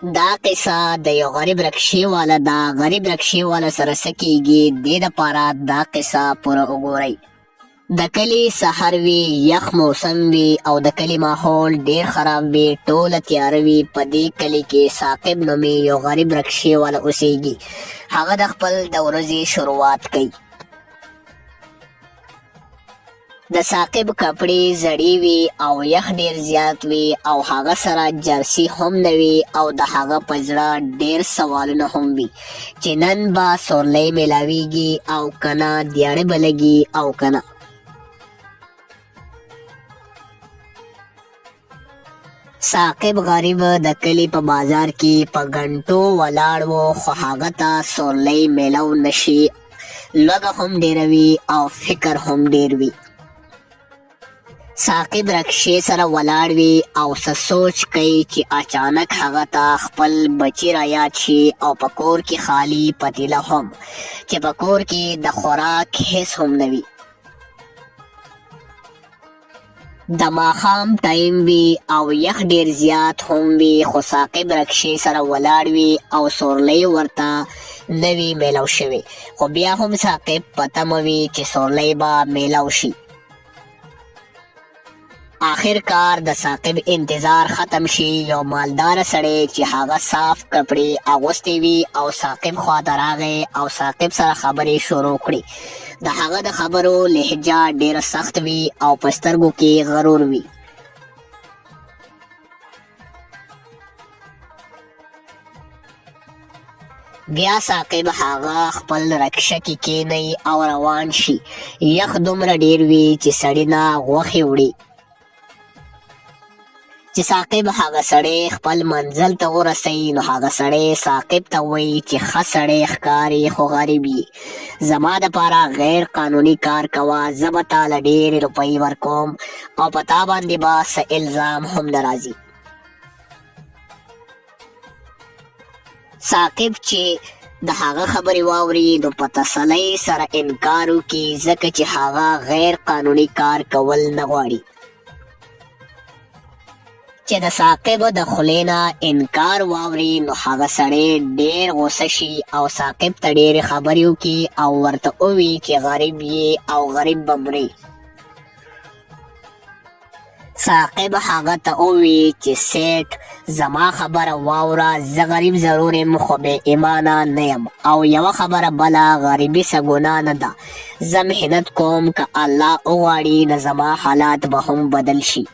دا قصه د یو غریب رکشې والا دا غریب رکشې والا سره څه کیږي دې دپاره دا قصه پوره وګورئ. د کلي سحر وي، یخ موسم وي او د کلي ماحول ډیر خراب وي، ټوله تیاره وي. په دې کلي کې ثاقب نومې یو غریب رکشې والا اوسیږي. هغه د خپل د ورځې شروعات کوي. د ثاقب کپړې زړې وي او یخ ډیر زیات وي او هغه سره جرسي هم نه وي او د هغه په زړه ډیر سوالونه هم وي چې نن به سورلی میلاویږي او کنه دیاړې به لګي او کنه. ثاقب غریب د کلي په بازار کې په ګنټو ولاړ و، خو هغه ته سورلی میلاو نشي. لوږه هم ډیره وي او فکر هم ډیر وي. ثاقب رکشې سره ولاړ وي او څه سوچ کوي چې اچانک هغه ته خپل بچی را یاد شي او په کور کې خالی پتیله هم چې په کور کې د خوراک هیڅ هم نه وي. د ماښام ټایم وي او یخ ډیر زیات هم وي، خو ثاقب رکشې سره ولاړ وي او سورلی ورته نه وي میلاو شوی، خو بیا هم ثاقب په تمه وي چې سورلی به میلاو شي. آخر کار د ثاقب انتظار ختم شي. یو مالدار سړی چې هغه صاف کپړې اغوستې وي او ثاقب خواته راغی او ثاقب سره خبرې شروع کړي. د هغه د خبرو لهجه ډیره سخت وي او په سترګو کې غرور وي. بیا ثاقب هغه خپل رکشه کې کینی او روان شي. یخ دومره ډیر وي چې سړی نه غوښې وړي. چې ثاقب هغه سړی خپل منزل ته ورسوي نو هغه سړی ثاقب ته وایي چې ښه سړی ښکاري خو غریب یې، زما دپاره غیر قانوني کار کوه، زه به تاله ډېرې روپۍ ورکوم او په تا باندې به څه الزام هم نه راځي. ثاقب چې د هغه خبرې واوري نو په تسلۍ سره انکار وکړي، ځکه چې هغه غیر قانوني کار کول نه غواړي. چې د ثاقب د خولې نه انکار واوري نو هغه سړی ډیر غوسه شي او ثاقب ته ډیرې خبرې وکړي او ورته ووایي چې غریب یې او غریب به مري. ثاقب هغه ته ووایي چې سیټ زما خبره واوره، زه غریب ضرور یم خو بې ایمانه نه یم او یوه خبره بله، غریبي څه ګناه نه ده، زه محنت کوم که الله وغواړي نو زما حالات به هم بدل شي.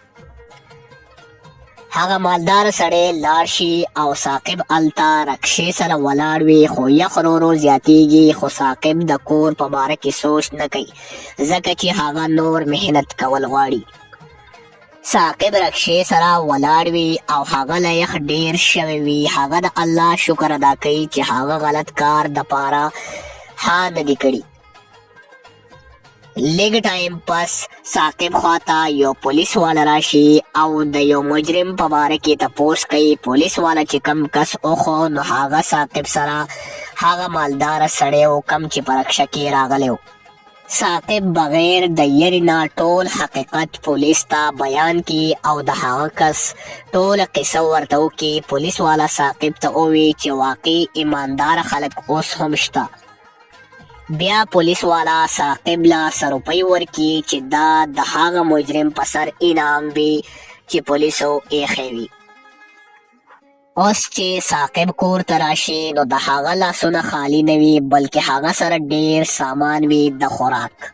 هغه مالدار سړی لاړ شي او ثاقب هلته رکشې سره ولاړ وي، خو یخ ورو ورو زیاتیږي، خو ثاقب د کور په باره کې سوچ نه کوي ځکه چې هغه نور محنت کول غواړي. ثاقب رکشې سره ولاړ وي او هغه له یخ ډیر شوی وي. هغه د الله شکر ادا کوي چې هغه غلط کار دپاره ها نه دي کړي. لږ ټایم پس ثاقب خواته یو پولیس والا راشي او د یو مجرم په باره کې تپوس کوي. پولیس والا چې کم کس وخو نو هغه ثاقب سره هغه مالدار سړی و کم چې په رکشه کې راغلی و. ثاقب بغیر د یرې نه ټول حقیقت پولیس ته بیان کی او د هغه کس ټوله قصه ورته وکړي. پولیس والا ثاقب ته ووایي چې واقعي ایماندار خلک اوس هم شته. بیا پولیس والا ثاقب له څه روپۍ ورکړي چې دا د هغه مجرم په سر انعام وي چې پولیسو ایښی وي. اوس چې ثاقب کور ته راشي نو د هغه لاسونه خالی نه وي بلکې هغه سره ډیر سامان وي د خوراک.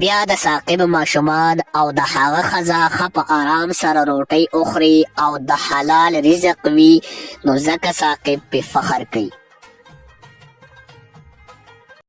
بیا د ثاقب ماشومان او د هغه ښځه ښه په آرام سره روټۍ وخوري او د حلال رزق وي نو ځکه ثاقب پې فخر کوي.